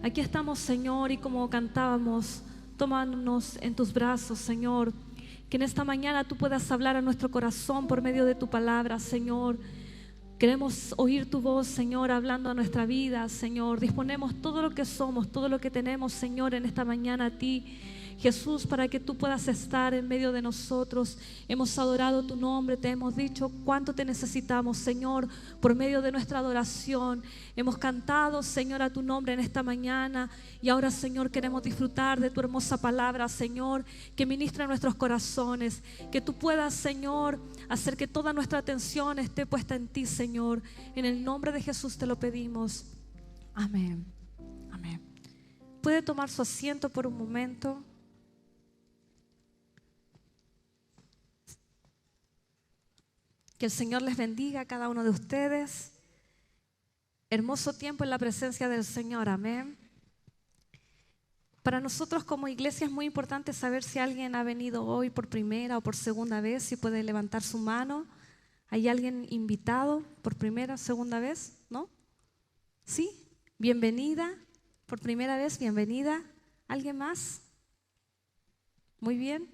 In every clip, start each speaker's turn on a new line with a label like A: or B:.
A: Aquí estamos, Señor, y como cantábamos, tomándonos en tus brazos, Señor. Que en esta mañana tú puedas hablar a nuestro corazón por medio de tu palabra, Señor. Queremos oír tu voz, Señor, hablando a nuestra vida, Señor. Disponemos todo lo que somos, todo lo que tenemos, Señor, en esta mañana a ti, Jesús, para que tú puedas estar en medio de nosotros. Hemos adorado tu nombre, te hemos dicho cuánto te necesitamos, Señor, por medio de nuestra adoración. Hemos cantado, Señor, a tu nombre en esta mañana, y ahora, Señor, queremos disfrutar de tu hermosa palabra, Señor, que ministra nuestros corazones. Que tú puedas, Señor, hacer que toda nuestra atención esté puesta en ti, Señor. En el nombre de Jesús te lo pedimos. Amén. Amén. ¿Puede tomar su asiento por un momento? Que el Señor les bendiga a cada uno de ustedes. Hermoso tiempo en la presencia del Señor, amén. Para nosotros como iglesia es muy importante saber si alguien ha venido hoy por primera o por segunda vez, si puede levantar su mano. ¿Hay alguien invitado por primera o segunda vez? ¿No? ¿Sí? Bienvenida. Por primera vez, bienvenida. ¿Alguien más? Muy bien.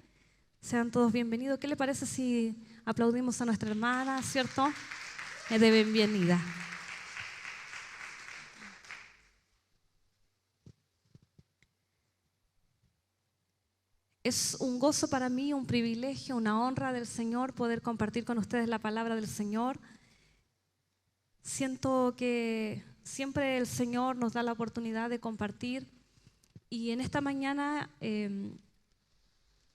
A: Sean todos bienvenidos. ¿Qué le parece si aplaudimos a nuestra hermana, cierto? De bienvenida. Es un gozo para mí, un privilegio, una honra del Señor poder compartir con ustedes la palabra del Señor. Siento que siempre el Señor nos da la oportunidad de compartir, y en esta mañana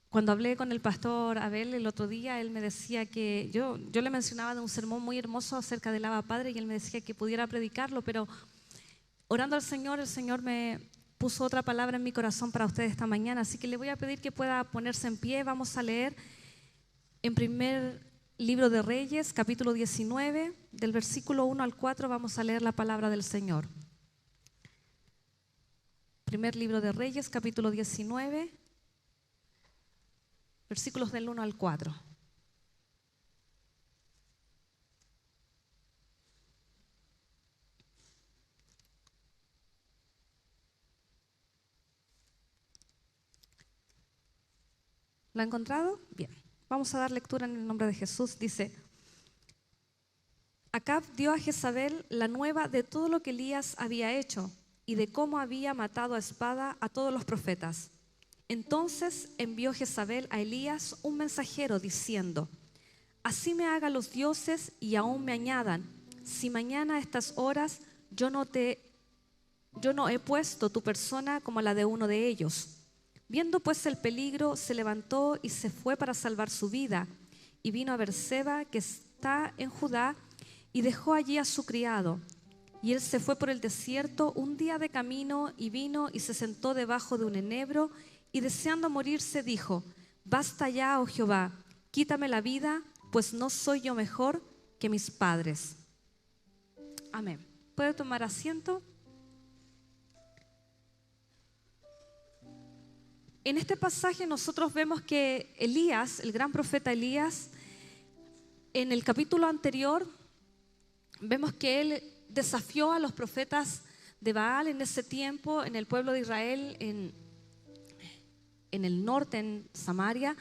A: cuando hablé con el pastor Abel el otro día, él me decía que yo le mencionaba de un sermón muy hermoso acerca del Abba Padre, y él me decía que pudiera predicarlo, pero orando al Señor, el Señor me puso otra palabra en mi corazón para ustedes esta mañana, así que le voy a pedir que pueda ponerse en pie. Vamos a leer en primer libro de Reyes, capítulo 19, del versículo 1 al 4, vamos a leer la palabra del Señor. Primer libro de Reyes, capítulo 19, versículos del 1 al 4. ¿Lo ha encontrado? Bien. Vamos a dar lectura en el nombre de Jesús. Dice: Acab dio a Jezabel la nueva de todo lo que Elías había hecho y de cómo había matado a espada a todos los profetas. Entonces envió Jezabel a Elías un mensajero diciendo: Así me hagan los dioses y aún me añadan, si mañana a estas horas yo no he puesto tu persona como la de uno de ellos. Viendo pues el peligro, se levantó y se fue para salvar su vida, y vino a Berseba, que está en Judá, y dejó allí a su criado. Y él se fue por el desierto un día de camino, y vino y se sentó debajo de un enebro, y deseando morirse dijo: Basta ya, oh Jehová, quítame la vida, pues no soy yo mejor que mis padres. Amén. ¿Puede tomar asiento? En este pasaje nosotros vemos que Elías, el gran profeta Elías, en el capítulo anterior, vemos que él desafió a los profetas de Baal en ese tiempo, en el pueblo de Israel, en el norte, en Samaria.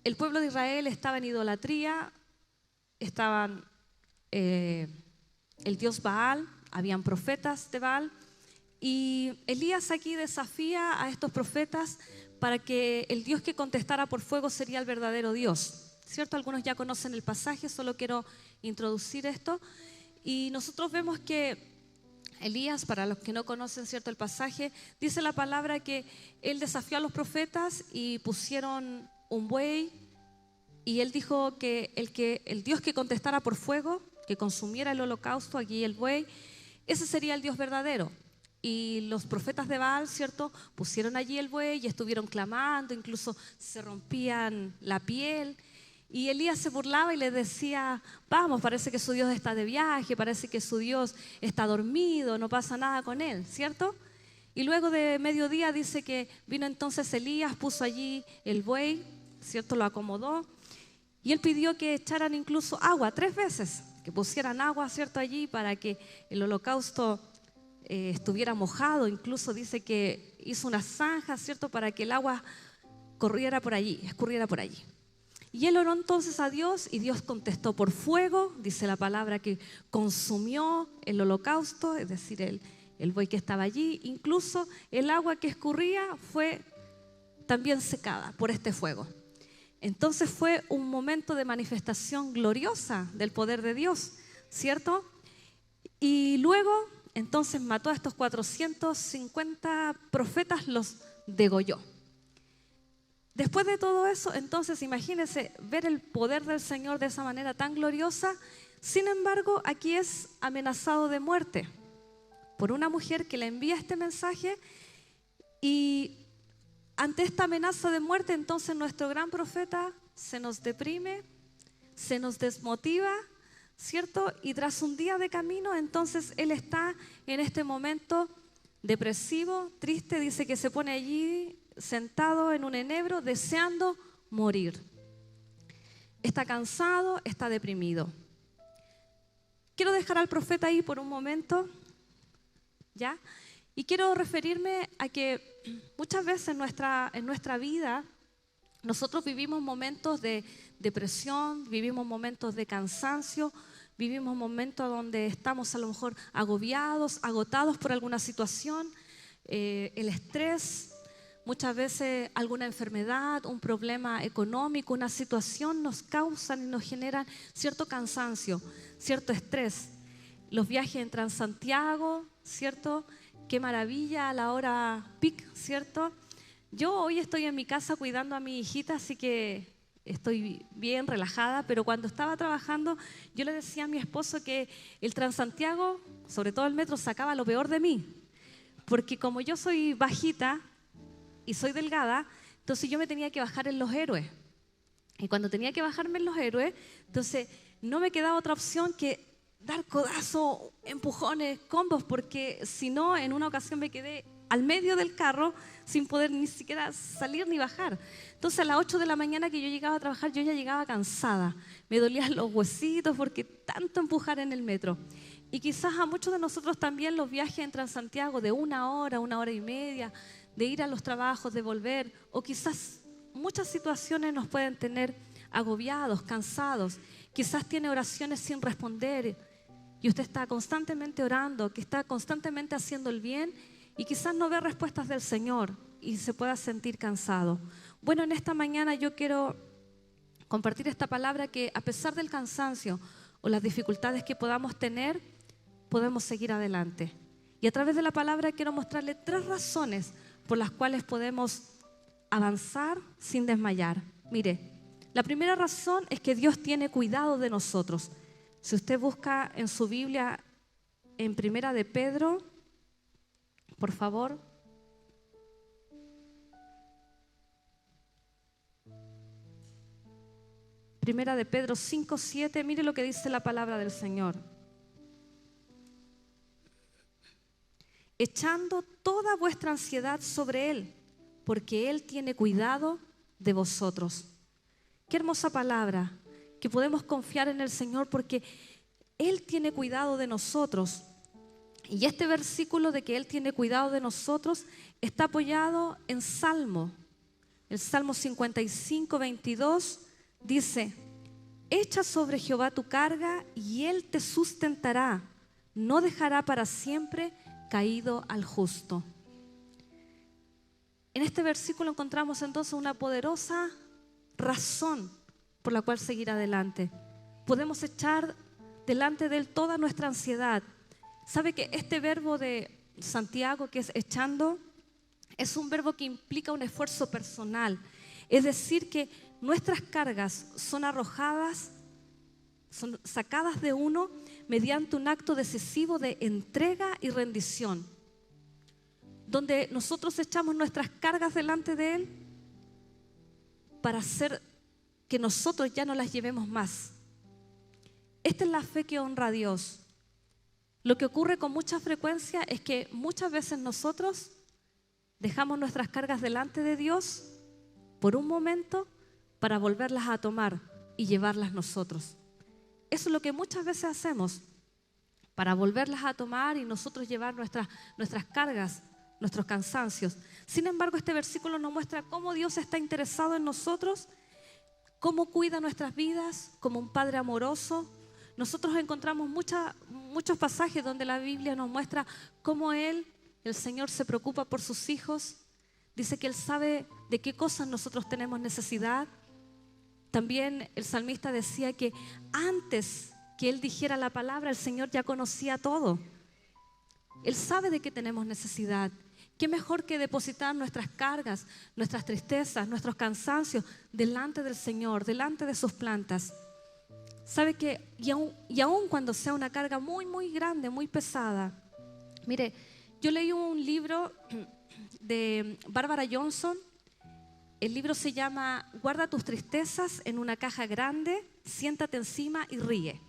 A: El pueblo de Israel estaba en idolatría, estaban el dios Baal, habían profetas de Baal. Y Elías aquí desafía a estos profetas para que el Dios que contestara por fuego sería el verdadero Dios, ¿cierto? Algunos ya conocen el pasaje, solo quiero introducir esto. Y nosotros vemos que Elías, para los que no conocen, ¿cierto?, el pasaje, dice la palabra que él desafió a los profetas y pusieron un buey, y él dijo que el Dios que contestara por fuego, que consumiera el holocausto, allí el buey, ese sería el Dios verdadero. Y los profetas de Baal, ¿cierto?, pusieron allí el buey y estuvieron clamando, incluso se rompían la piel. Y Elías se burlaba y le decía: vamos, parece que su Dios está de viaje, parece que su Dios está dormido, no pasa nada con él, ¿cierto? Y luego de mediodía dice que vino entonces Elías, puso allí el buey, ¿cierto?, lo acomodó, y él pidió que echaran incluso agua 3 veces, que pusieran agua, ¿cierto?, allí para que el holocausto estuviera mojado, incluso dice que hizo una zanja, ¿cierto?, para que el agua corriera por allí, escurriera por allí. Y él oró entonces a Dios y Dios contestó por fuego, dice la palabra que consumió el holocausto, es decir, el buey que estaba allí. Incluso el agua que escurría fue también secada por este fuego. Entonces fue un momento de manifestación gloriosa del poder de Dios, ¿cierto? Y luego entonces mató a estos 450 profetas, los degolló. Después de todo eso, entonces imagínense ver el poder del Señor de esa manera tan gloriosa. Sin embargo, aquí es amenazado de muerte por una mujer que le envía este mensaje, y ante esta amenaza de muerte, entonces nuestro gran profeta se nos deprime, se nos desmotiva, ¿cierto? Y tras un día de camino, entonces él está en este momento depresivo, triste, dice que se pone allí sentado en un enebro deseando morir. Está cansado, está deprimido. Quiero dejar al profeta ahí por un momento, ¿ya? Y quiero referirme a que muchas veces en nuestra vida nosotros vivimos momentos de depresión, vivimos momentos de cansancio, vivimos momentos donde estamos a lo mejor agobiados, agotados por alguna situación, el estrés, muchas veces alguna enfermedad, un problema económico, una situación nos causan y nos generan cierto cansancio, cierto estrés. Los viajes en Transantiago, ¿cierto? Qué maravilla a la hora peak, ¿cierto? Yo hoy estoy en mi casa cuidando a mi hijita, así que estoy bien relajada, pero cuando estaba trabajando yo le decía a mi esposo que el Transantiago, sobre todo el metro, sacaba lo peor de mí, porque como yo soy bajita y soy delgada, entonces yo me tenía que bajar en Los Héroes, y cuando tenía que bajarme en Los Héroes, entonces no me quedaba otra opción que dar codazos, empujones, combos, porque si no, en una ocasión me quedé al medio del carro sin poder ni siquiera salir ni bajar. Entonces a las 8 de la mañana que yo llegaba a trabajar, yo ya llegaba cansada, me dolían los huesitos porque tanto empujar en el metro. Y quizás a muchos de nosotros también los viajes en Transantiago de 1 hora y media, de ir a los trabajos, de volver, o quizás muchas situaciones nos pueden tener agobiados, cansados. Quizás tiene oraciones sin responder y usted está constantemente orando, que está constantemente haciendo el bien, y quizás no ve respuestas del Señor y se pueda sentir cansado. Bueno, en esta mañana yo quiero compartir esta palabra, que a pesar del cansancio o las dificultades que podamos tener, podemos seguir adelante. Y a través de la palabra quiero mostrarle 3 razones por las cuales podemos avanzar sin desmayar. Mire, la primera razón es que Dios tiene cuidado de nosotros. Si usted busca en su Biblia, en Primera de Pedro, por favor. Primera de Pedro 5:7, mire lo que dice la palabra del Señor. Echando toda vuestra ansiedad sobre Él, porque Él tiene cuidado de vosotros. Qué hermosa palabra, que podemos confiar en el Señor porque Él tiene cuidado de nosotros. Y este versículo de que Él tiene cuidado de nosotros está apoyado en Salmo. El Salmo 55:22 dice: echa sobre Jehová tu carga y Él te sustentará, no dejará para siempre caído al justo. En este versículo encontramos entonces una poderosa razón por la cual seguir adelante. Podemos echar delante de Él toda nuestra ansiedad. ¿Sabe que este verbo de Santiago, que es echando, es un verbo que implica un esfuerzo personal? Es decir, que nuestras cargas son arrojadas, son sacadas de uno mediante un acto decisivo de entrega y rendición, donde nosotros echamos nuestras cargas delante de Él para hacer que nosotros ya no las llevemos más. Esta es la fe que honra a Dios. Lo que ocurre con mucha frecuencia es que muchas veces nosotros dejamos nuestras cargas delante de Dios por un momento para volverlas a tomar y llevarlas nosotros. Eso es lo que muchas veces hacemos. para volverlas a tomar y nosotros llevar nuestras cargas, nuestros cansancios. Sin embargo, este versículo nos muestra cómo Dios está interesado en nosotros, cómo cuida nuestras vidas como un Padre amoroso. Nosotros encontramos muchos pasajes donde la Biblia nos muestra cómo el Señor se preocupa por sus hijos. Dice que Él sabe de qué cosas nosotros tenemos necesidad. También el salmista decía que antes que Él dijera la palabra, el Señor ya conocía todo. Él sabe de qué tenemos necesidad. ¿Qué mejor que depositar nuestras cargas, nuestras tristezas, nuestros cansancios delante del Señor, delante de sus plantas? ¿Sabe que y aún cuando sea una carga muy, muy grande, muy pesada? Mire, yo leí un libro de Barbara Johnson. El libro se llama Guarda tus tristezas en una caja grande, siéntate encima y ríe.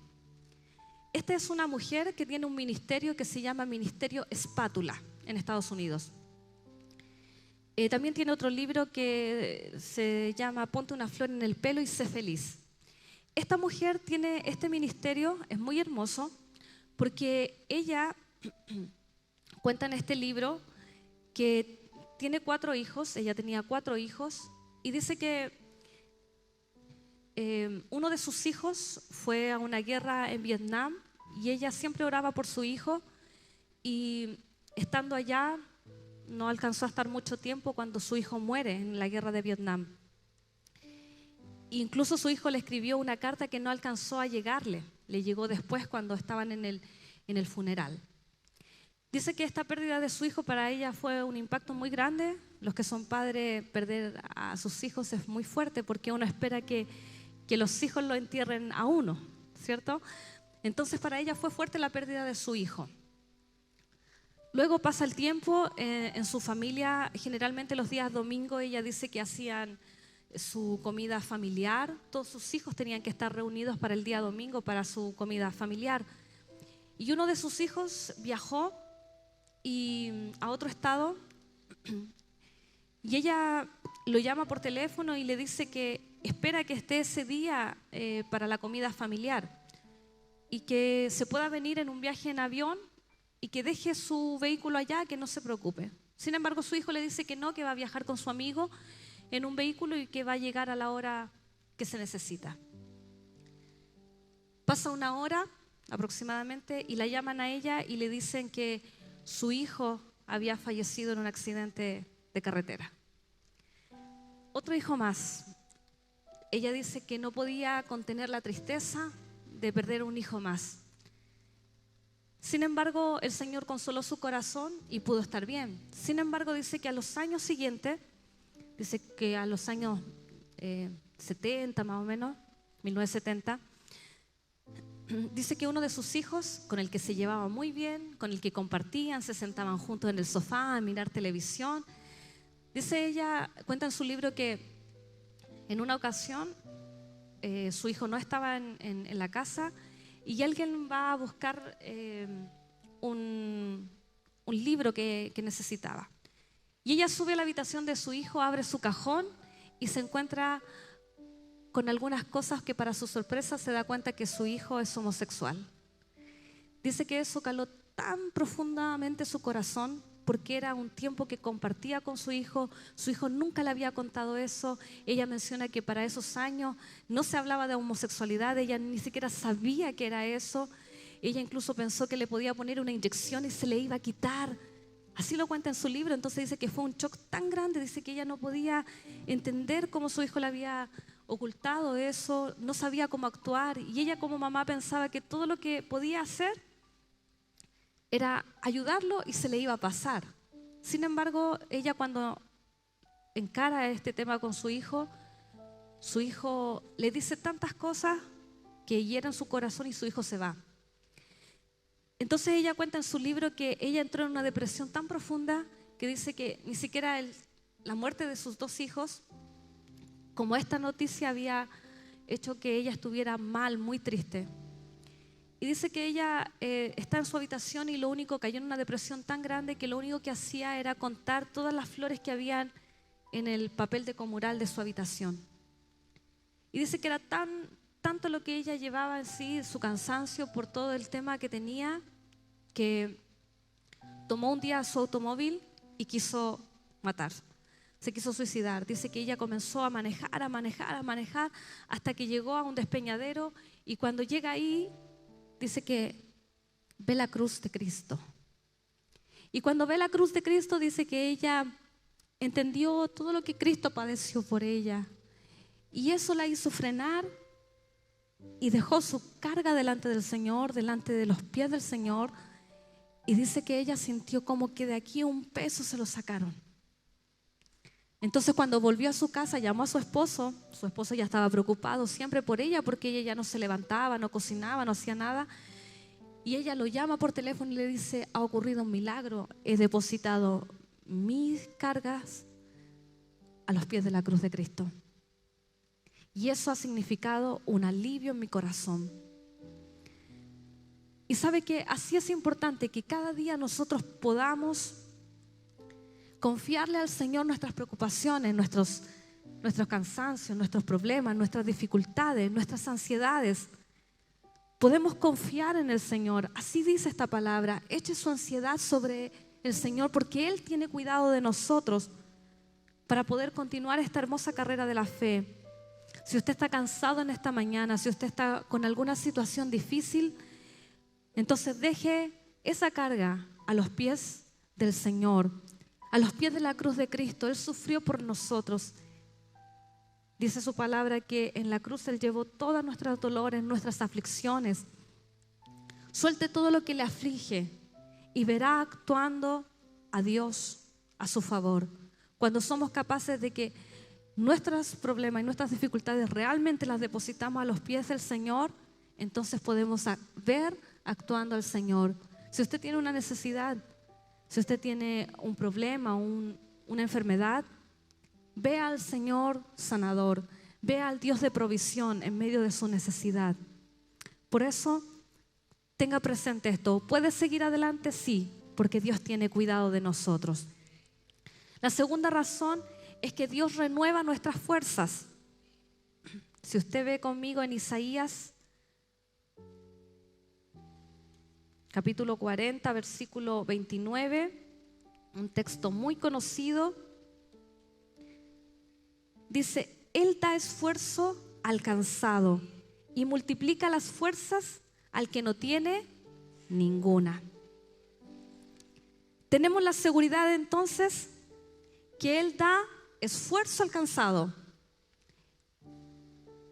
A: Esta es una mujer que tiene un ministerio que se llama Ministerio Espátula en Estados Unidos. También tiene otro libro que se llama Ponte una flor en el pelo y sé feliz. Esta mujer tiene este ministerio, es muy hermoso, porque ella cuenta en este libro que tiene 4 hijos, ella tenía 4 hijos, y dice que uno de sus hijos fue a una guerra en Vietnam y ella siempre oraba por su hijo, y estando allá no alcanzó a estar mucho tiempo cuando su hijo muere en la guerra de Vietnam. Incluso su hijo le escribió una carta que no alcanzó a llegarle, le llegó después cuando estaban en el funeral. Dice que esta pérdida de su hijo para ella fue un impacto muy grande. Los que son padres, perder a sus hijos es muy fuerte porque uno espera que los hijos lo entierren a uno, ¿cierto? Entonces para ella fue fuerte la pérdida de su hijo. Luego pasa el tiempo, en su familia, generalmente los días domingos, ella dice que hacían su comida familiar. Todos sus hijos tenían que estar reunidos para el día domingo para su comida familiar. Y uno de sus hijos viajó a otro estado y ella lo llama por teléfono y le dice que espera que esté ese día para la comida familiar y que se pueda venir en un viaje en avión y que deje su vehículo allá, que no se preocupe. Sin embargo, su hijo le dice que no, que va a viajar con su amigo en un vehículo y que va a llegar a la hora que se necesita. Pasa una hora aproximadamente y la llaman a ella y le dicen que su hijo había fallecido en un accidente de carretera. Otro hijo más. Ella dice que no podía contener la tristeza de perder un hijo más. Sin embargo, el Señor consoló su corazón y pudo estar bien. Sin embargo, dice que a los años siguientes, dice que a los años 70 más o menos, 1970, dice que uno de sus hijos, con el que se llevaba muy bien, con el que compartían, se sentaban juntos en el sofá a mirar televisión, dice ella, cuenta en su libro que en una ocasión su hijo no estaba en la casa y alguien va a buscar un libro que necesitaba. Y ella sube a la habitación de su hijo, abre su cajón y se encuentra con algunas cosas que para su sorpresa se da cuenta que su hijo es homosexual. Dice que eso caló tan profundamente su corazón porque era un tiempo que compartía con su hijo nunca le había contado eso. Ella menciona que para esos años no se hablaba de homosexualidad, ella ni siquiera sabía que era eso. Ella incluso pensó que le podía poner una inyección y se le iba a quitar. Así lo cuenta en su libro. Entonces dice que fue un shock tan grande, dice que ella no podía entender cómo su hijo le había ocultado eso, no sabía cómo actuar, y ella como mamá pensaba que todo lo que podía hacer era ayudarlo y se le iba a pasar. Sin embargo, ella cuando encara este tema con su hijo le dice tantas cosas que hieren su corazón y su hijo se va. Entonces ella cuenta en su libro que ella entró en una depresión tan profunda que dice que ni siquiera la muerte de sus 2 hijos, como esta noticia había hecho que ella estuviera mal, muy triste. Y dice que ella está en su habitación y cayó en una depresión tan grande que lo único que hacía era contar todas las flores que habían en el papel de mural de su habitación. Y dice que era tanto lo que ella llevaba en sí, su cansancio por todo el tema que tenía, que tomó un día su automóvil y quiso matar. Se quiso suicidar. Dice que ella comenzó a manejar, hasta que llegó a un despeñadero, y cuando llega ahí, dice que ve la cruz de Cristo. Y cuando ve la cruz de Cristo, dice que ella entendió todo lo que Cristo padeció por ella. Y eso la hizo frenar y dejó su carga delante del Señor, delante de los pies del Señor. Y dice que ella sintió como que de aquí un peso se lo sacaron. Entonces cuando volvió a su casa, llamó a su esposo ya estaba preocupado siempre por ella, porque ella ya no se levantaba, no cocinaba, no hacía nada. Y ella lo llama por teléfono y le dice: ha ocurrido un milagro, he depositado mis cargas a los pies de la cruz de Cristo. Y eso ha significado un alivio en mi corazón. Y sabe que así es importante que cada día nosotros podamos confiarle al Señor nuestras preocupaciones, nuestros cansancios, nuestros problemas, nuestras dificultades, nuestras ansiedades. Podemos confiar en el Señor. Así dice esta palabra: eche su ansiedad sobre el Señor, porque Él tiene cuidado de nosotros para poder continuar esta hermosa carrera de la fe. Si usted está cansado en esta mañana, si usted está con alguna situación difícil, entonces deje esa carga a los pies del Señor, a los pies de la cruz de Cristo. Él sufrió por nosotros. Dice su palabra que en la cruz Él llevó todos nuestros dolores, nuestras aflicciones. Suelte todo lo que le aflige y verá actuando a Dios a su favor. Cuando somos capaces de que nuestros problemas y nuestras dificultades realmente las depositamos a los pies del Señor, entonces podemos ver actuando al Señor. Si usted tiene una necesidad, si usted tiene un problema, una enfermedad, vea al Señor sanador, vea al Dios de provisión en medio de su necesidad. Por eso, tenga presente esto. ¿Puede seguir adelante? Sí, porque Dios tiene cuidado de nosotros. La segunda razón es que Dios renueva nuestras fuerzas. Si usted ve conmigo en Isaías, capítulo 40, versículo 29, un texto muy conocido. Dice: Él da esfuerzo al cansado y multiplica las fuerzas al que no tiene ninguna. Tenemos la seguridad entonces que Él da esfuerzo al cansado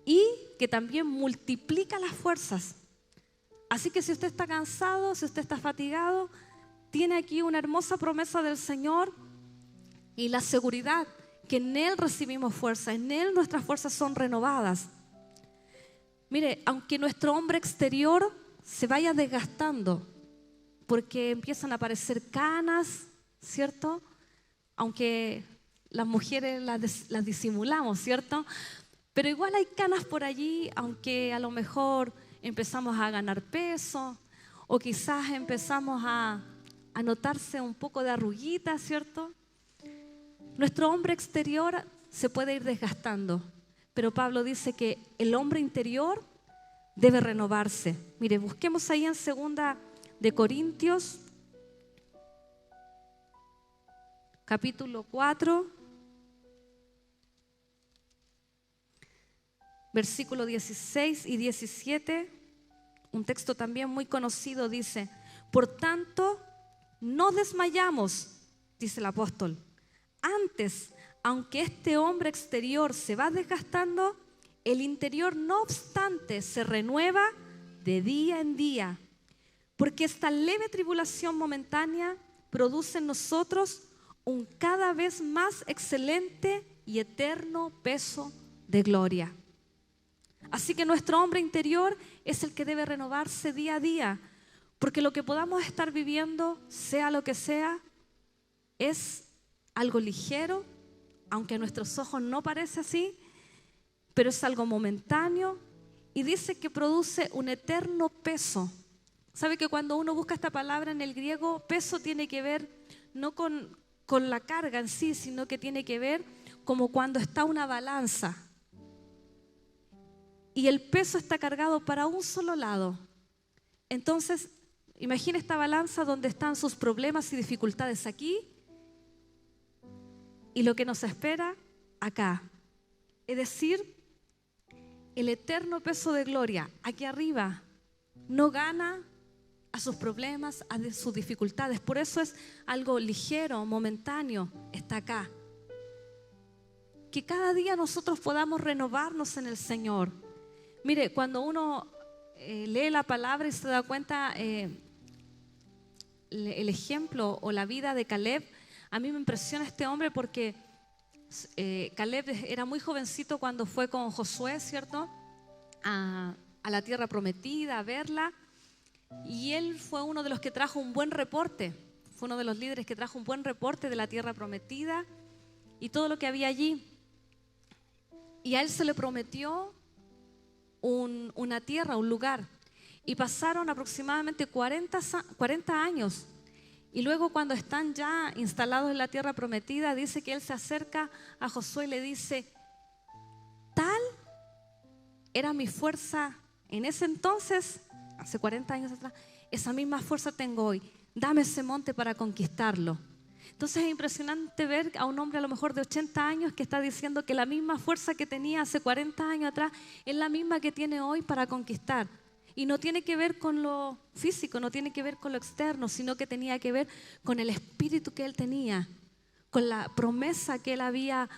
A: y que también multiplica las fuerzas. Así que si usted está cansado, si usted está fatigado, tiene aquí una hermosa promesa del Señor y la seguridad que en Él recibimos fuerza, en Él nuestras fuerzas son renovadas. Mire, aunque nuestro hombre exterior se vaya desgastando, porque empiezan a aparecer canas, ¿cierto? Aunque las mujeres las disimulamos, ¿cierto? Pero igual hay canas por allí, aunque a lo mejor empezamos a ganar peso, o quizás empezamos a notarse un poco de arruguitas, ¿cierto? Nuestro hombre exterior se puede ir desgastando, pero Pablo dice que el hombre interior debe renovarse. Mire, busquemos ahí en 2 de Corintios, capítulo 4, versículo 16 y 17, un texto también muy conocido, dice: por tanto, no desmayamos, dice el apóstol. Antes, aunque este hombre exterior se va desgastando, el interior no obstante se renueva de día en día, porque esta leve tribulación momentánea produce en nosotros un cada vez más excelente y eterno peso de gloria. Así que nuestro hombre interior es el que debe renovarse día a día, porque lo que podamos estar viviendo, sea lo que sea, es algo ligero, aunque a nuestros ojos no parece así, pero es algo momentáneo, y dice que produce un eterno peso. ¿Sabe que cuando uno busca esta palabra en el griego, peso tiene que ver no con la carga en sí, sino que tiene que ver como cuando está una balanza y el peso está cargado para un solo lado? Entonces, imagina esta balanza donde están sus problemas y dificultades aquí y lo que nos espera acá. Es decir, el eterno peso de gloria aquí arriba no gana a sus problemas, a sus dificultades. Por eso es algo ligero, momentáneo, está acá. Que cada día nosotros podamos renovarnos en el Señor. Mire, cuando uno lee la palabra y se da cuenta el ejemplo o la vida de Caleb, a mí me impresiona este hombre porque Caleb era muy jovencito cuando fue con Josué, ¿cierto? A la tierra prometida, a verla. Y él fue uno de los que trajo un buen reporte. Fue uno de los líderes que trajo un buen reporte de la tierra prometida y todo lo que había allí. Y a él se le prometió una tierra, un lugar. Y pasaron aproximadamente 40 años. Y luego cuando están ya instalados en la tierra prometida, dice que él se acerca a Josué y le dice: tal era mi fuerza en ese entonces, hace 40 años atrás, esa misma fuerza tengo hoy. Dame ese monte para conquistarlo. Entonces es impresionante ver a un hombre a lo mejor de 80 años que está diciendo que la misma fuerza que tenía hace 40 años atrás es la misma que tiene hoy para conquistar. Y no tiene que ver con lo físico, no tiene que ver con lo externo, sino que tenía que ver con el espíritu que él tenía, con la promesa que él había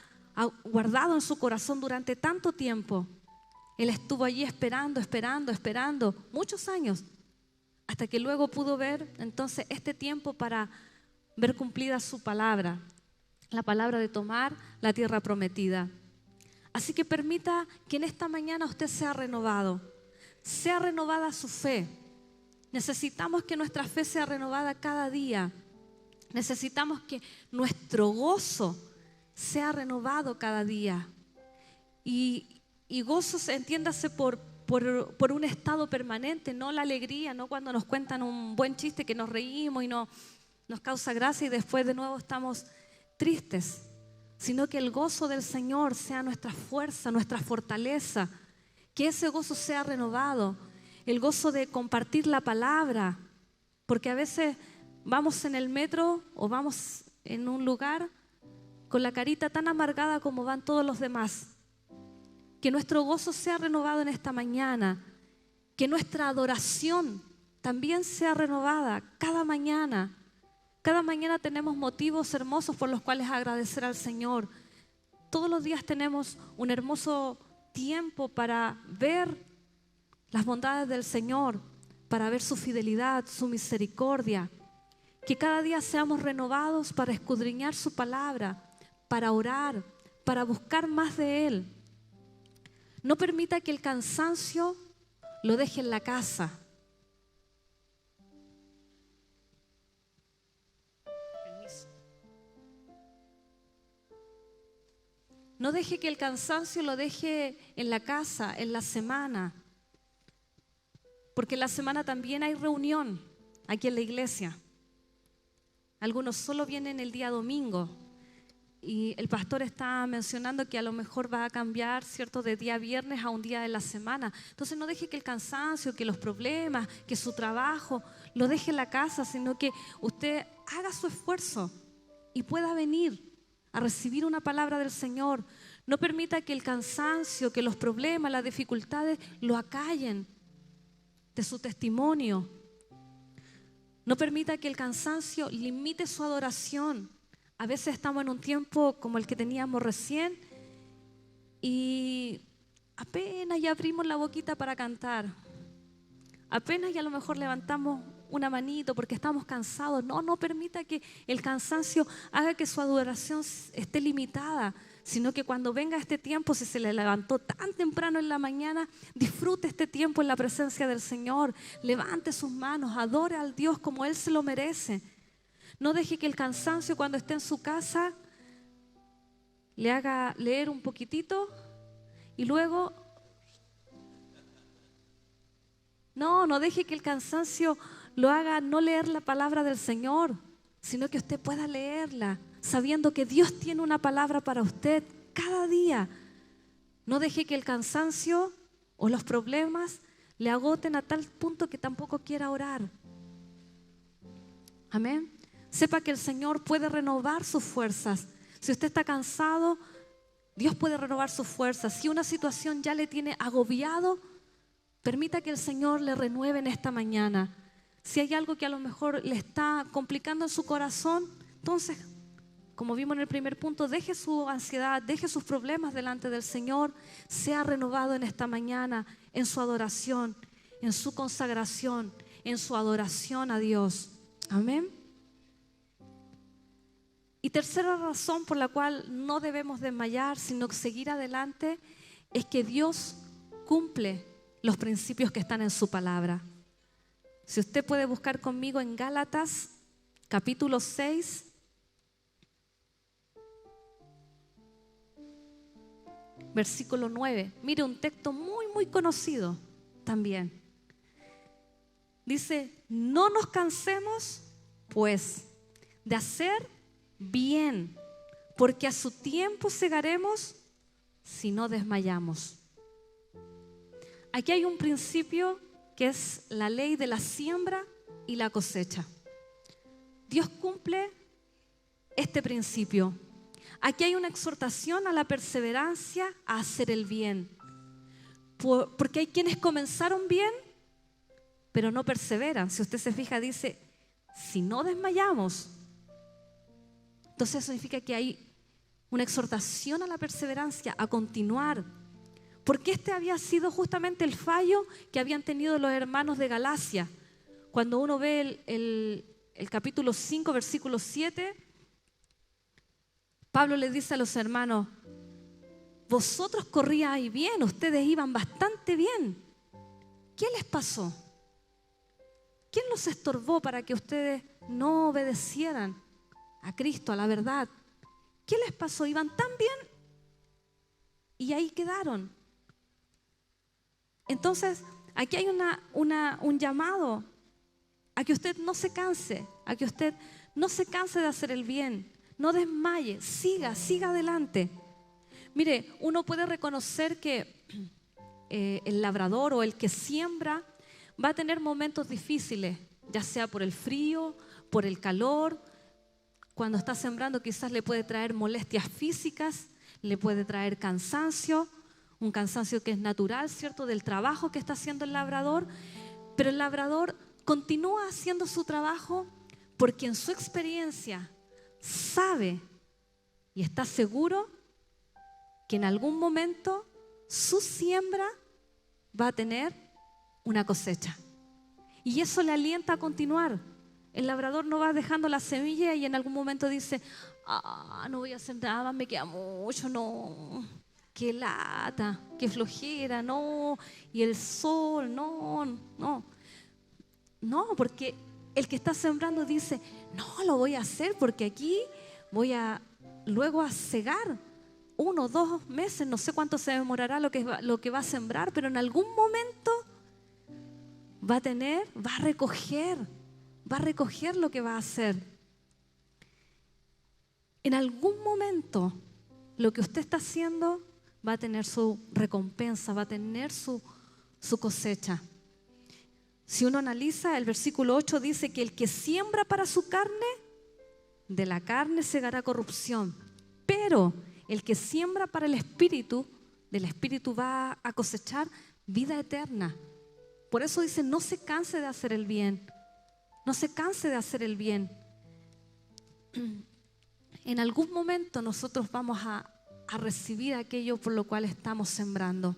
A: guardado en su corazón durante tanto tiempo. Él estuvo allí esperando muchos años, hasta que luego pudo ver entonces este tiempo para ver cumplida su palabra, la palabra de tomar la tierra prometida. Así que permita que en esta mañana usted sea renovado, sea renovada su fe. Necesitamos que nuestra fe sea renovada cada día. Necesitamos que nuestro gozo sea renovado cada día. Y gozo, entiéndase por un estado permanente, no la alegría, no cuando nos cuentan un buen chiste que nos reímos y nos causa gracia y después de nuevo estamos tristes, sino que el gozo del Señor sea nuestra fuerza, nuestra fortaleza, que ese gozo sea renovado, el gozo de compartir la palabra, porque a veces vamos en el metro o vamos en un lugar con la carita tan amargada como van todos los demás. Que nuestro gozo sea renovado en esta mañana, que nuestra adoración también sea renovada cada mañana. Cada mañana tenemos motivos hermosos por los cuales agradecer al Señor. Todos los días tenemos un hermoso tiempo para ver las bondades del Señor, para ver su fidelidad, su misericordia. Que cada día seamos renovados para escudriñar su palabra, para orar, para buscar más de Él. No permita que el cansancio lo deje en la casa. No deje que el cansancio lo deje en la casa, en la semana. Porque en la semana también hay reunión aquí en la iglesia. Algunos solo vienen el día domingo. Y el pastor está mencionando que a lo mejor va a cambiar, ¿cierto?, de día viernes a un día de la semana. Entonces no deje que el cansancio, que los problemas, que su trabajo lo deje en la casa, sino que usted haga su esfuerzo y pueda venir a recibir una palabra del Señor. No permita que el cansancio, que los problemas, las dificultades lo acallen de su testimonio. No permita que el cansancio limite su adoración. A veces estamos en un tiempo como el que teníamos recién y apenas ya abrimos la boquita para cantar. Apenas ya a lo mejor levantamos una manito porque estamos cansados. No permita que el cansancio haga que su adoración esté limitada, sino que cuando venga este tiempo, si se le levantó tan temprano en la mañana, disfrute este tiempo en la presencia del Señor. Levante sus manos, adore al Dios como Él se lo merece. No deje que el cansancio cuando esté en su casa le haga leer un poquitito y luego... No deje que el cansancio lo haga no leer la palabra del Señor, sino que usted pueda leerla, sabiendo que Dios tiene una palabra para usted cada día. No deje que el cansancio o los problemas le agoten a tal punto que tampoco quiera orar. Amén. Sepa que el Señor puede renovar sus fuerzas. Si usted está cansado, Dios puede renovar sus fuerzas. Si una situación ya le tiene agobiado, permita que el Señor le renueve en esta mañana. Si hay algo que a lo mejor le está complicando en su corazón, entonces, como vimos en el primer punto, deje su ansiedad, deje sus problemas delante del Señor. Sea renovado en esta mañana en su adoración, en su consagración, en su adoración a Dios. Amén. Y tercera razón por la cual no debemos desmayar, sino seguir adelante, es que Dios cumple los principios que están en su palabra. Si usted puede buscar conmigo en Gálatas, capítulo 6, versículo 9. Mire, un texto muy conocido también. Dice, no nos cansemos, pues, de hacer bien, porque a su tiempo segaremos si no desmayamos. Aquí hay un principio que es la ley de la siembra y la cosecha. Dios cumple este principio. Aquí hay una exhortación a la perseverancia, a hacer el bien. Porque hay quienes comenzaron bien, pero no perseveran. Si usted se fija, dice, si no desmayamos. Entonces eso significa que hay una exhortación a la perseverancia, a continuar. Porque este había sido justamente el fallo que habían tenido los hermanos de Galacia. Cuando uno ve el capítulo 5, versículo 7, Pablo le dice a los hermanos, vosotros corríais bien, ustedes iban bastante bien. ¿Qué les pasó? ¿Quién los estorbó para que ustedes no obedecieran a Cristo, a la verdad? ¿Qué les pasó? Iban tan bien y ahí quedaron. Entonces, aquí hay un llamado a que usted no se canse, a que usted no se canse de hacer el bien, no desmaye, siga adelante. Mire, uno puede reconocer que el labrador o el que siembra va a tener momentos difíciles, ya sea por el frío, por el calor. Cuando está sembrando quizás le puede traer molestias físicas, le puede traer cansancio, un cansancio que es natural, ¿cierto?, del trabajo que está haciendo el labrador, pero el labrador continúa haciendo su trabajo porque en su experiencia sabe y está seguro que en algún momento su siembra va a tener una cosecha. Y eso le alienta a continuar. El labrador no va dejando la semilla y en algún momento dice, no voy a hacer nada, me queda mucho, no, qué lata, qué flojera, no, y el sol, no, porque el que está sembrando dice, no, lo voy a hacer porque aquí voy a luego a cegar 1 o 2 meses, no sé cuánto se demorará lo que va a sembrar, pero en algún momento va a recoger lo que va a hacer. En algún momento lo que usted está haciendo va a tener su recompensa, va a tener su cosecha. Si uno analiza, el versículo 8 dice que el que siembra para su carne, de la carne segará corrupción, pero el que siembra para el Espíritu, del Espíritu va a cosechar vida eterna. Por eso dice, no se canse de hacer el bien. No se canse de hacer el bien. En algún momento nosotros vamos a recibir aquello por lo cual estamos sembrando.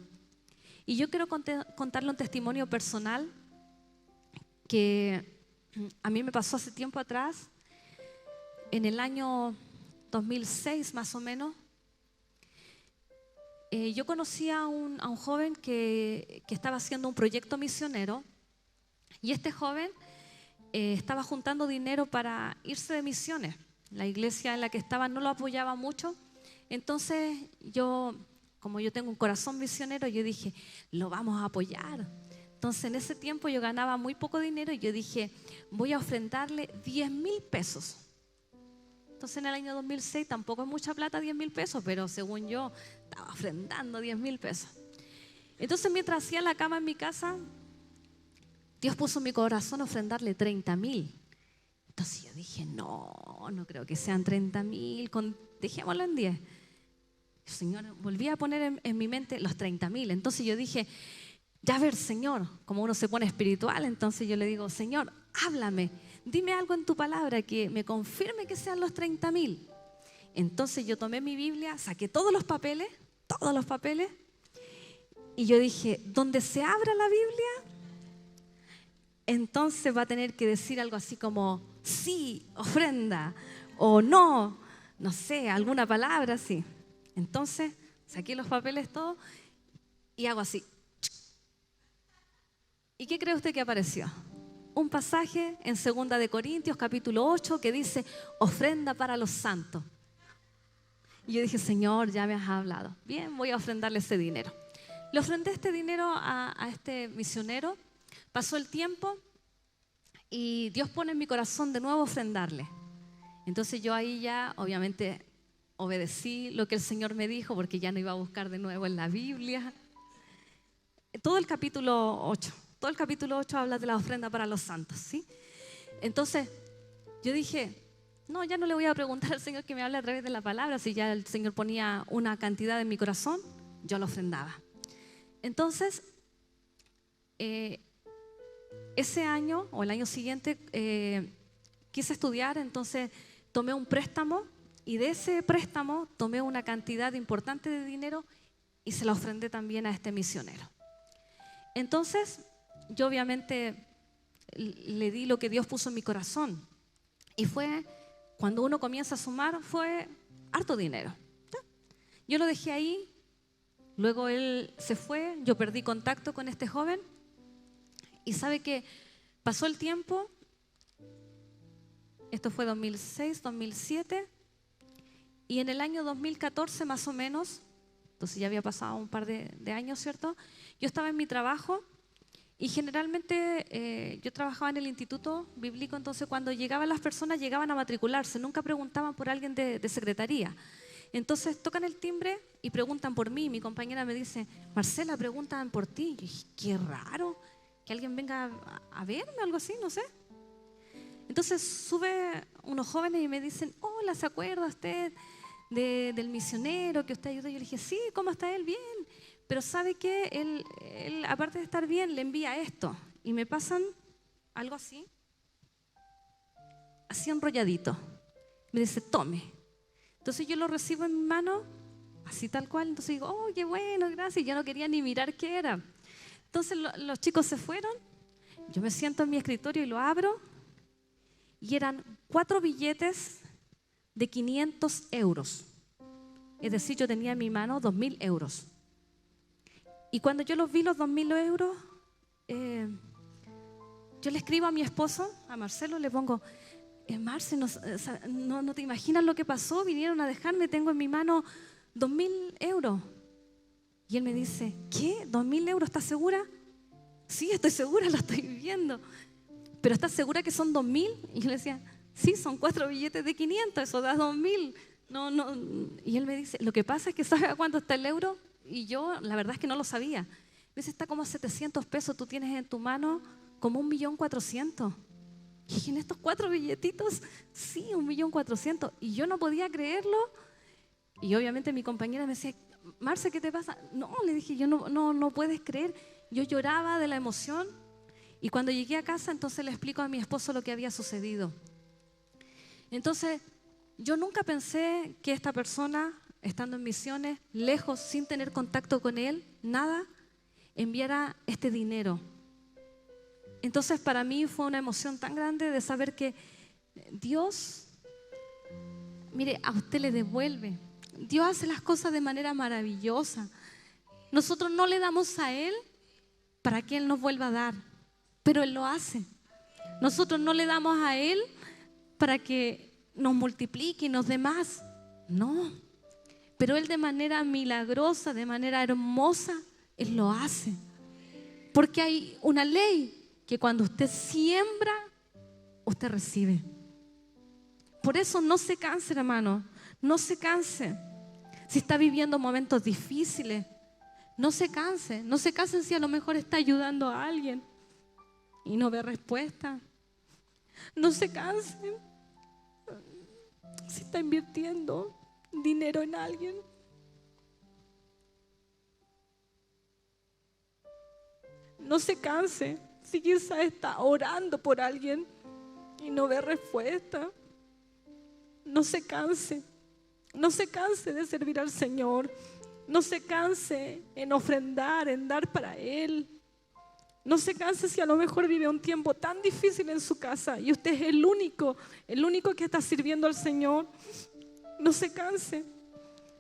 A: Y yo quiero contarle un testimonio personal que a mí me pasó hace tiempo atrás, en el año 2006 más o menos. Yo conocí a un joven que estaba haciendo un proyecto misionero y este joven estaba juntando dinero para irse de misiones. La iglesia en la que estaba no lo apoyaba mucho, entonces como yo tengo un corazón misionero, yo dije, lo vamos a apoyar. Entonces en ese tiempo yo ganaba muy poco dinero y yo dije, voy a ofrendarle 10,000 pesos. Entonces en el año 2006 tampoco es mucha plata, 10,000 pesos, pero según yo estaba ofrendando 10,000 pesos. Entonces mientras hacía la cama en mi casa, Dios puso en mi corazón ofrendarle 30,000. Entonces yo dije, no creo que sean 30.000, dejémoslo en 10. Señor, volví a poner en mi mente los 30.000. Entonces yo dije, ya ver, Señor, como uno se pone espiritual, entonces yo le digo, Señor, háblame, dime algo en tu palabra que me confirme que sean los 30.000. Entonces yo tomé mi Biblia, saqué todos los papeles, y yo dije, donde se abra la Biblia, entonces va a tener que decir algo así como, sí, ofrenda, o no sé, alguna palabra así. Entonces saqué los papeles todos y hago así. ¿Y qué cree usted que apareció? Un pasaje en 2 de Corintios, capítulo 8, que dice, ofrenda para los santos. Y yo dije, Señor, ya me has hablado. Bien, voy a ofrendarle ese dinero. Le ofrendé este dinero a este misionero. Pasó el tiempo y Dios pone en mi corazón de nuevo ofrendarle. Entonces yo ahí ya, obviamente, obedecí lo que el Señor me dijo, porque ya no iba a buscar de nuevo en la Biblia. Todo el capítulo 8 habla de la ofrenda para los santos, ¿sí? Entonces yo dije, no, ya no le voy a preguntar al Señor que me hable a través de la palabra. Si ya el Señor ponía una cantidad en mi corazón, yo lo ofrendaba. Entonces, ese año o el año siguiente quise estudiar, entonces tomé un préstamo y de ese préstamo tomé una cantidad importante de dinero y se la ofrendé también a este misionero. Entonces, yo obviamente le di lo que Dios puso en mi corazón y fue, cuando uno comienza a sumar, fue harto dinero. Yo lo dejé ahí, luego él se fue, yo perdí contacto con este joven y sabe que pasó el tiempo, esto fue 2006, 2007 y en el año 2014 más o menos, entonces ya había pasado un par de años, ¿cierto? Yo estaba en mi trabajo y generalmente yo trabajaba en el instituto bíblico, entonces cuando llegaban las personas llegaban a matricularse, nunca preguntaban por alguien de secretaría. Entonces tocan el timbre y preguntan por mí. Mi compañera me dice, Marcela, preguntan por ti. Y yo dije, qué raro que alguien venga a verme, algo así, no sé. Entonces sube unos jóvenes y me dicen, hola, ¿se acuerda usted del misionero que usted ayudó? Yo le dije, sí, ¿cómo está él? Bien. Pero ¿sabe qué? Él, aparte de estar bien, le envía esto. Y me pasan algo así enrolladito. Me dice, tome. Entonces yo lo recibo en mi mano, así tal cual. Entonces digo, oh, qué bueno, gracias. Yo no quería ni mirar qué era. Entonces los chicos se fueron. Yo me siento en mi escritorio y lo abro. Y eran 4 billetes de 500 euros. Es decir, yo tenía en mi mano 2.000 euros. Y cuando yo los vi, los 2.000 euros, yo le escribo a mi esposo, a Marcelo, le pongo, Marce, no te imaginas lo que pasó, vinieron a dejarme, tengo en mi mano 2.000 euros. Y él me dice, ¿qué? ¿2.000 euros? ¿Estás segura? Sí, estoy segura, lo estoy viendo. ¿Pero estás segura que son 2.000? Y yo le decía, sí, son 4 billetes de 500, eso da 2.000. No. Y él me dice, lo que pasa es que ¿sabes a cuánto está el euro? Y yo, la verdad es que no lo sabía. Me dice, está como a 700 pesos, tú tienes en tu mano como 1.400.000. Y dije, ¿en estos 4 billetitos? Sí, 1.400.000. Y yo no podía creerlo. Y obviamente mi compañera me decía, Marce, ¿qué te pasa? No, le dije, yo no puedes creer. Yo lloraba de la emoción. Y cuando llegué a casa, entonces le explico a mi esposo lo que había sucedido. Entonces, yo nunca pensé que esta persona, estando en misiones, lejos, sin tener contacto con él, nada, enviara este dinero. Entonces para mí fue una emoción tan grande de saber que Dios, mire, a usted le devuelve. Dios hace las cosas de manera maravillosa. Nosotros no le damos a Él para que Él nos vuelva a dar, pero Él lo hace. Nosotros no le damos a Él para que nos multiplique y nos dé más. No. Pero Él de manera milagrosa, de manera hermosa, Él lo hace. Porque hay una ley que cuando usted siembra, usted recibe. Por eso no se canse, hermano. No se canse. Si está viviendo momentos difíciles, no se canse. No se canse si a lo mejor está ayudando a alguien y no ve respuesta. No se canse si está invirtiendo dinero en alguien. No se canse si quizás está orando por alguien y no ve respuesta. No se canse. No se canse de servir al Señor. No se canse en ofrendar, en dar para Él. No se canse si a lo mejor vive un tiempo tan difícil en su casa y usted es el único que está sirviendo al Señor. No se canse.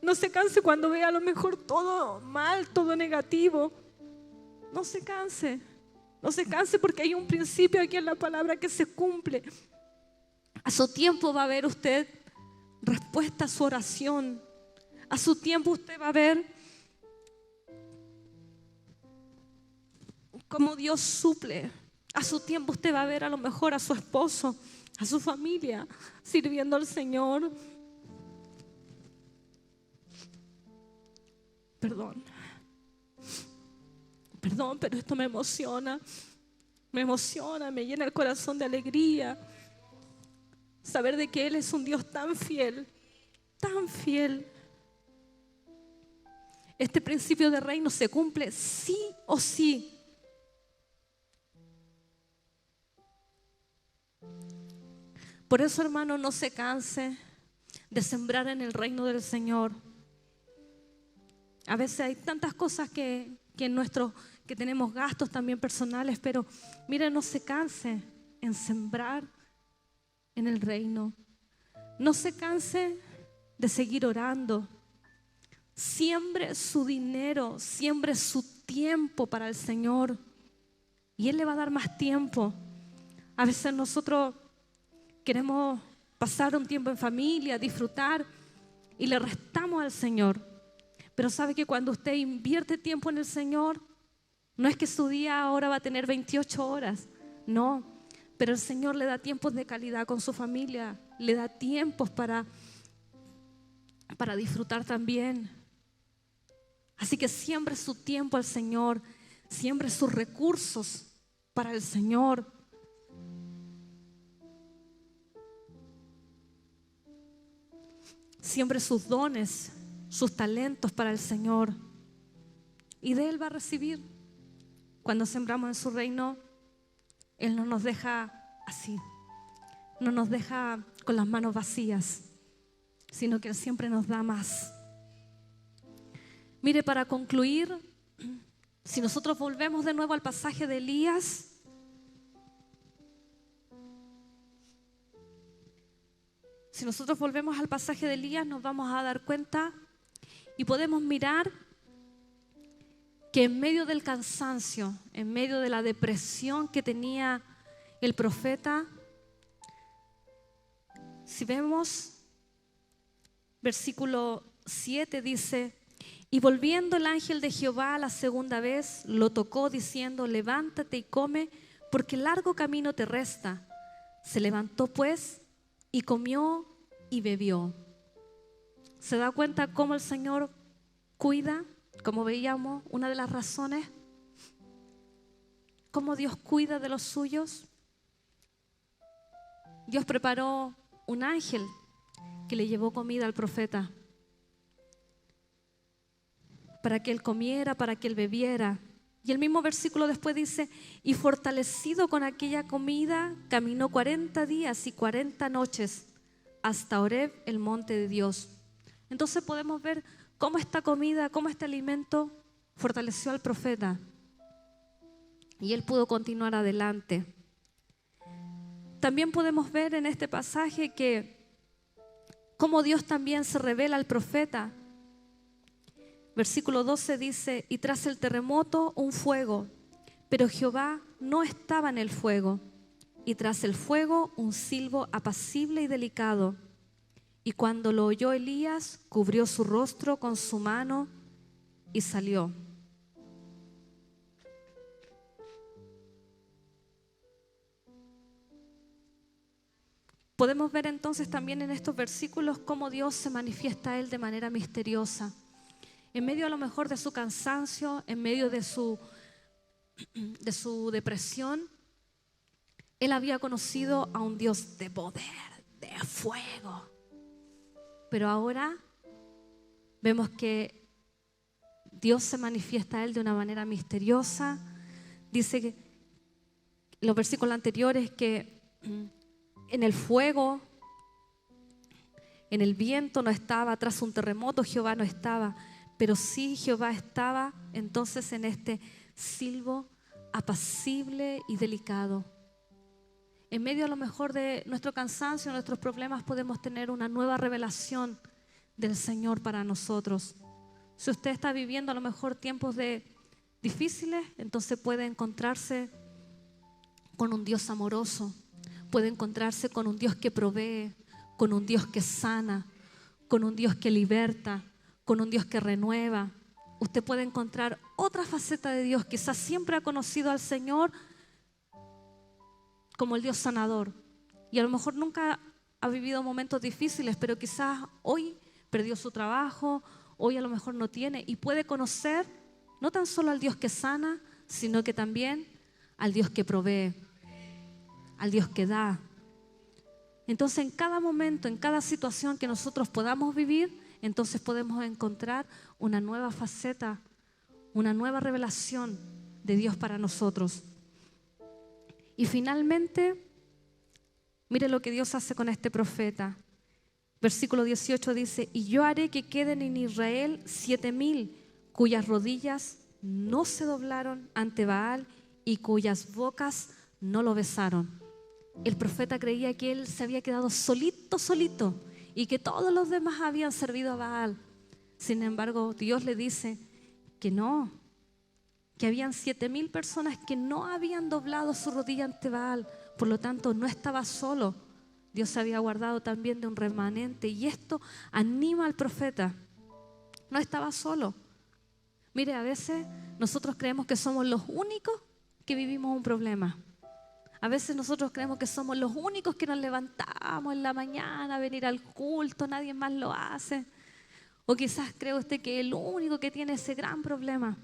A: No se canse cuando vea a lo mejor todo mal, todo negativo. No se canse. No se canse porque hay un principio aquí en la palabra que se cumple. A su tiempo va a ver usted respuesta a su oración. A su tiempo usted va a ver cómo Dios suple. A su tiempo usted va a ver a lo mejor a su esposo, a su familia, sirviendo al Señor. Perdón, pero esto me emociona, me llena el corazón de alegría. Saber de que Él es un Dios tan fiel, tan fiel. Este principio de reino se cumple sí o sí. Por eso, hermano, no se canse de sembrar en el reino del Señor. A veces hay tantas cosas que tenemos gastos también personales, pero mire, no se canse en sembrar en el reino. No se canse de seguir orando. Siembre su dinero, siembre su tiempo para el Señor y Él le va a dar más tiempo. A veces nosotros queremos pasar un tiempo en familia, disfrutar y le restamos al Señor. Pero sabe que cuando usted invierte tiempo en el Señor, no es que su día ahora va a tener 28 horas, no. Pero el Señor le da tiempos de calidad con su familia, le da tiempos para disfrutar también. Así que siembre su tiempo al Señor, siembre sus recursos para el Señor. Siembre sus dones, sus talentos para el Señor. Y de Él va a recibir. Cuando sembramos en su reino, Él no nos deja así, no nos deja con las manos vacías, sino que Él siempre nos da más. Mire, para concluir, si nosotros volvemos de nuevo al pasaje de Elías, nos vamos a dar cuenta y podemos mirar que en medio del cansancio, en medio de la depresión que tenía el profeta, si vemos versículo 7 dice: y volviendo el ángel de Jehová la segunda vez, lo tocó diciendo: levántate y come, porque largo camino te resta. Se levantó pues y comió y bebió. ¿Se da cuenta cómo el Señor cuida? Como veíamos, una de las razones, cómo Dios cuida de los suyos. Dios preparó un ángel que le llevó comida al profeta, para que él comiera, para que él bebiera. Y el mismo versículo después dice: y fortalecido con aquella comida, caminó 40 días y 40 noches hasta Horeb, el monte de Dios. Entonces podemos ver cómo esta comida, cómo este alimento fortaleció al profeta. Y él pudo continuar adelante. También podemos ver en este pasaje que cómo Dios también se revela al profeta. Versículo 12 dice: y tras el terremoto un fuego, pero Jehová no estaba en el fuego, y tras el fuego un silbo apacible y delicado. Y cuando lo oyó Elías, cubrió su rostro con su mano y salió. Podemos ver entonces también en estos versículos cómo Dios se manifiesta a él de manera misteriosa. En medio a lo mejor de su cansancio, en medio de su depresión, Él había conocido a un Dios de poder, de fuego. Pero ahora vemos que Dios se manifiesta a él de una manera misteriosa. Dice que los versículos anteriores que en el fuego, en el viento no estaba, tras un terremoto Jehová no estaba, pero sí Jehová estaba entonces en este silbo apacible y delicado. En medio a lo mejor de nuestro cansancio, nuestros problemas, podemos tener una nueva revelación del Señor para nosotros. Si usted está viviendo a lo mejor tiempos difíciles, entonces puede encontrarse con un Dios amoroso, puede encontrarse con un Dios que provee, con un Dios que sana, con un Dios que liberta, con un Dios que renueva. Usted puede encontrar otra faceta de Dios. Quizás siempre ha conocido al Señor como el Dios sanador y a lo mejor nunca ha vivido momentos difíciles, pero quizás hoy perdió su trabajo, hoy a lo mejor no tiene, y puede conocer no tan solo al Dios que sana, sino que también al Dios que provee, al Dios que da. Entonces en cada momento, en cada situación que nosotros podamos vivir, entonces podemos encontrar una nueva faceta, una nueva revelación de Dios para nosotros. Y finalmente, mire lo que Dios hace con este profeta. Versículo 18 dice: y yo haré que queden en Israel 7,000 cuyas rodillas no se doblaron ante Baal y cuyas bocas no lo besaron. El profeta creía que él se había quedado solito y que todos los demás habían servido a Baal. Sin embargo, Dios le dice que no, que habían 7,000 personas que no habían doblado su rodilla ante Baal. Por lo tanto, no estaba solo. Dios se había guardado también de un remanente, y esto anima al profeta. No estaba solo. Mire, a veces nosotros creemos que somos los únicos que vivimos un problema. A veces nosotros creemos que somos los únicos que nos levantamos en la mañana a venir al culto, nadie más lo hace. O quizás cree usted que es el único que tiene ese gran problema.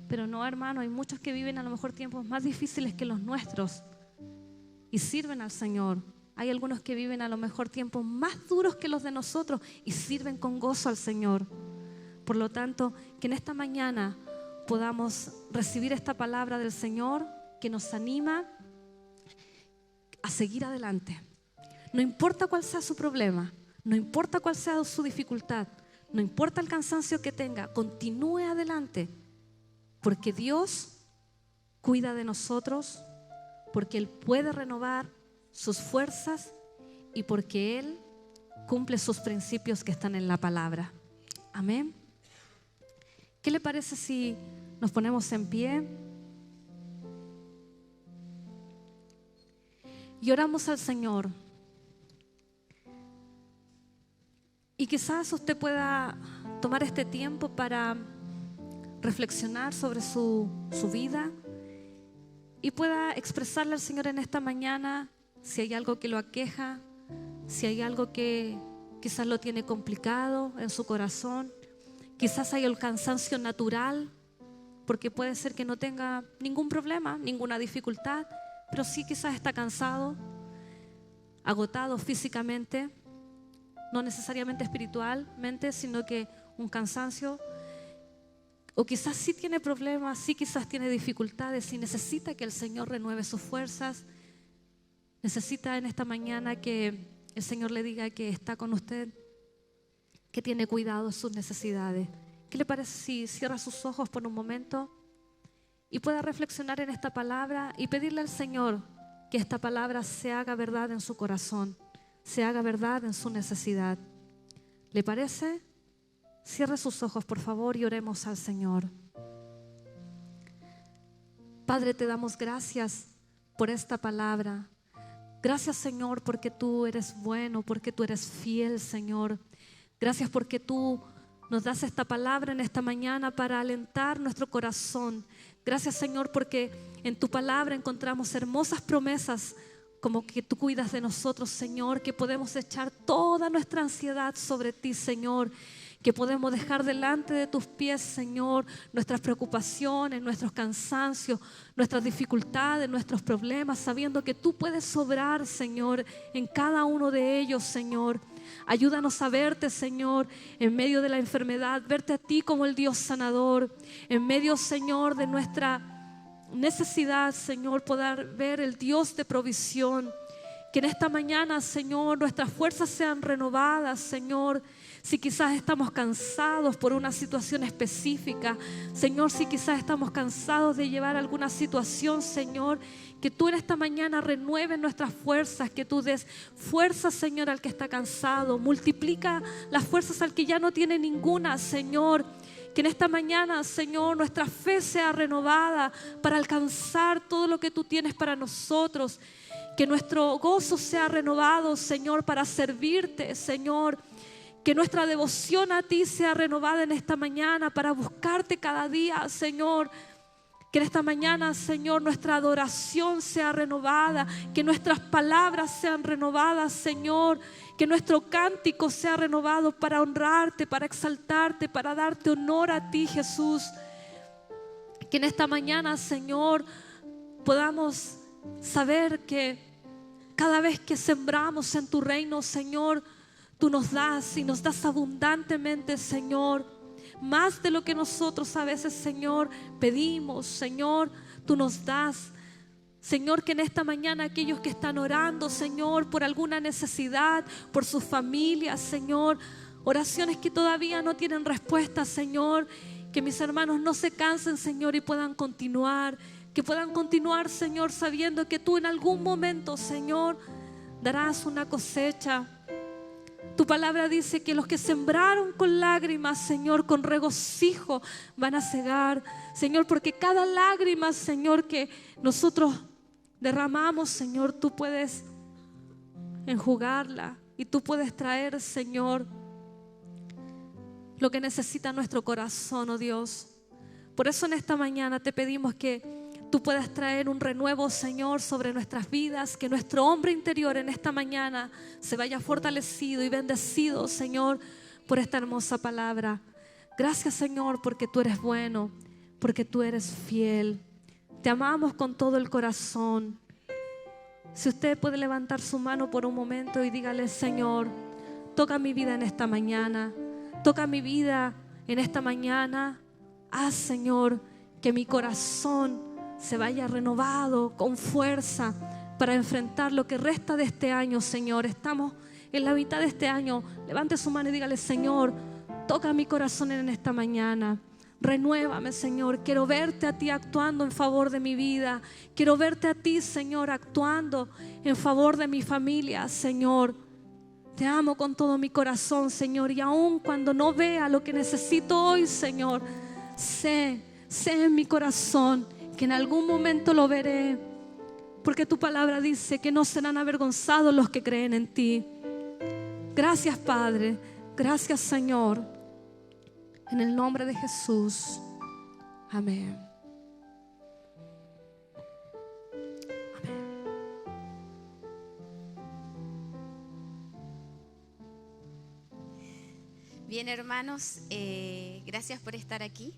A: Pero no, hermano, hay muchos que viven a lo mejor tiempos más difíciles que los nuestros y sirven al Señor. Hay algunos que viven a lo mejor tiempos más duros que los de nosotros y sirven con gozo al Señor. Por lo tanto, que en esta mañana podamos recibir esta palabra del Señor que nos anima a seguir adelante. No importa cuál sea su problema, no importa cuál sea su dificultad, no importa el cansancio que tenga, continúe adelante, porque Dios cuida de nosotros, porque Él puede renovar sus fuerzas y porque Él cumple sus principios que están en la palabra. Amén. ¿Qué le parece si nos ponemos en pie y oramos al Señor? Y quizás usted pueda tomar este tiempo para reflexionar sobre su vida y pueda expresarle al Señor en esta mañana si hay algo que lo aqueja, si hay algo que quizás lo tiene complicado en su corazón. Quizás hay el cansancio natural, porque puede ser que no tenga ningún problema, ninguna dificultad, pero sí quizás está cansado, agotado físicamente, no necesariamente espiritualmente, sino que un cansancio. O quizás sí tiene problemas, sí quizás tiene dificultades y necesita que el Señor renueve sus fuerzas. Necesita en esta mañana que el Señor le diga que está con usted, que tiene cuidado de sus necesidades. ¿Qué le parece si cierra sus ojos por un momento y pueda reflexionar en esta palabra y pedirle al Señor que esta palabra se haga verdad en su corazón, se haga verdad en su necesidad? ¿Le parece? Cierre sus ojos, por favor, y oremos al Señor. Padre, te damos gracias por esta palabra. Gracias, Señor, porque tú eres bueno, porque tú eres fiel, Señor. Gracias porque tú nos das esta palabra en esta mañana para alentar nuestro corazón. Gracias, Señor, porque en tu palabra encontramos hermosas promesas, como que tú cuidas de nosotros, Señor, que podemos echar toda nuestra ansiedad sobre ti, Señor, que podemos dejar delante de tus pies, Señor, nuestras preocupaciones, nuestros cansancios, nuestras dificultades, nuestros problemas, sabiendo que tú puedes obrar, Señor, en cada uno de ellos, Señor. Ayúdanos a verte, Señor, en medio de la enfermedad, verte a ti como el Dios sanador, en medio, Señor, de nuestra necesidad, Señor, poder ver el Dios de provisión. Que en esta mañana, Señor, nuestras fuerzas sean renovadas, Señor. Si quizás estamos cansados por una situación específica, Señor, si quizás estamos cansados de llevar alguna situación, Señor, que tú en esta mañana renueves nuestras fuerzas, que tú des fuerzas, Señor, al que está cansado. Multiplica las fuerzas al que ya no tiene ninguna, Señor. Que en esta mañana, Señor, nuestra fe sea renovada para alcanzar todo lo que tú tienes para nosotros. Que nuestro gozo sea renovado, Señor, para servirte, Señor. Que nuestra devoción a ti sea renovada en esta mañana para buscarte cada día, Señor. Que en esta mañana, Señor, nuestra adoración sea renovada. Que nuestras palabras sean renovadas, Señor. Que nuestro cántico sea renovado para honrarte, para exaltarte, para darte honor a ti, Jesús. Que en esta mañana, Señor, podamos saber que cada vez que sembramos en tu reino, Señor, tú nos das y nos das abundantemente, Señor. Más de lo que nosotros a veces, Señor, pedimos, Señor, tú nos das. Señor, que en esta mañana aquellos que están orando, Señor, por alguna necesidad, por sus familias, Señor, oraciones que todavía no tienen respuesta, Señor, que mis hermanos no se cansen, Señor, y puedan continuar. Que puedan continuar, Señor, sabiendo que tú en algún momento, Señor, darás una cosecha. Tu palabra dice que los que sembraron con lágrimas, Señor, con regocijo van a cegar, Señor, porque cada lágrima, Señor, que nosotros derramamos, Señor, tú puedes enjugarla y tú puedes traer, Señor, lo que necesita nuestro corazón, oh Dios. Por eso en esta mañana te pedimos que tú puedas traer un renuevo, Señor, sobre nuestras vidas. Que nuestro hombre interior en esta mañana se vaya fortalecido y bendecido, Señor, por esta hermosa palabra. Gracias, Señor, porque tú eres bueno, porque tú eres fiel. Te amamos con todo el corazón. Si usted puede levantar su mano por un momento y dígale: Señor, toca mi vida en esta mañana. Toca mi vida en esta mañana. Haz, Señor, que mi corazón se vaya renovado con fuerza para enfrentar lo que resta de este año, Señor. Estamos en la mitad de este año. Levante su mano y dígale: Señor, toca mi corazón en esta mañana. Renuévame, Señor. Quiero verte a ti actuando en favor de mi vida. Quiero verte a ti, Señor, actuando en favor de mi familia, Señor. Te amo con todo mi corazón, Señor. Y aun cuando no vea lo que necesito hoy, Señor, sé en mi corazón que en algún momento lo veré, porque tu palabra dice que no serán avergonzados los que creen en ti. Gracias, Padre. Gracias, Señor. En el nombre de Jesús. Amén. Amén.
B: Bien, hermanos, gracias por estar aquí.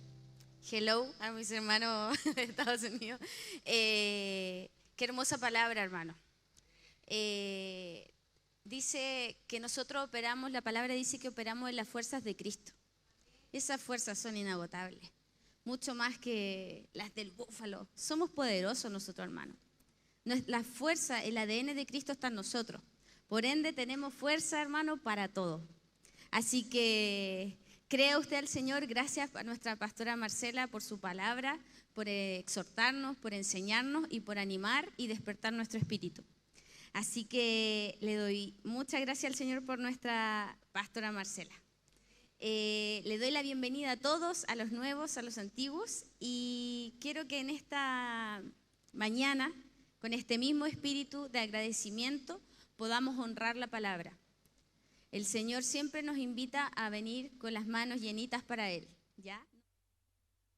B: Hello a mis hermanos de Estados Unidos. Qué hermosa palabra, hermano. Dice que nosotros operamos, la palabra dice que operamos en las fuerzas de Cristo. Esas fuerzas son inagotables, mucho más que las del búfalo. Somos poderosos nosotros, hermano. La fuerza, el ADN de Cristo está en nosotros. Por ende, tenemos fuerza, hermano, para todo. Así que crea usted al Señor. Gracias a nuestra pastora Marcela por su palabra, por exhortarnos, por enseñarnos y por animar y despertar nuestro espíritu. Así que le doy muchas gracias al Señor por nuestra pastora Marcela. Le doy la bienvenida a todos, a los nuevos, a los antiguos, y quiero que en esta mañana, con este mismo espíritu de agradecimiento, podamos honrar la palabra. El Señor siempre nos invita a venir con las manos llenitas para Él, ¿ya?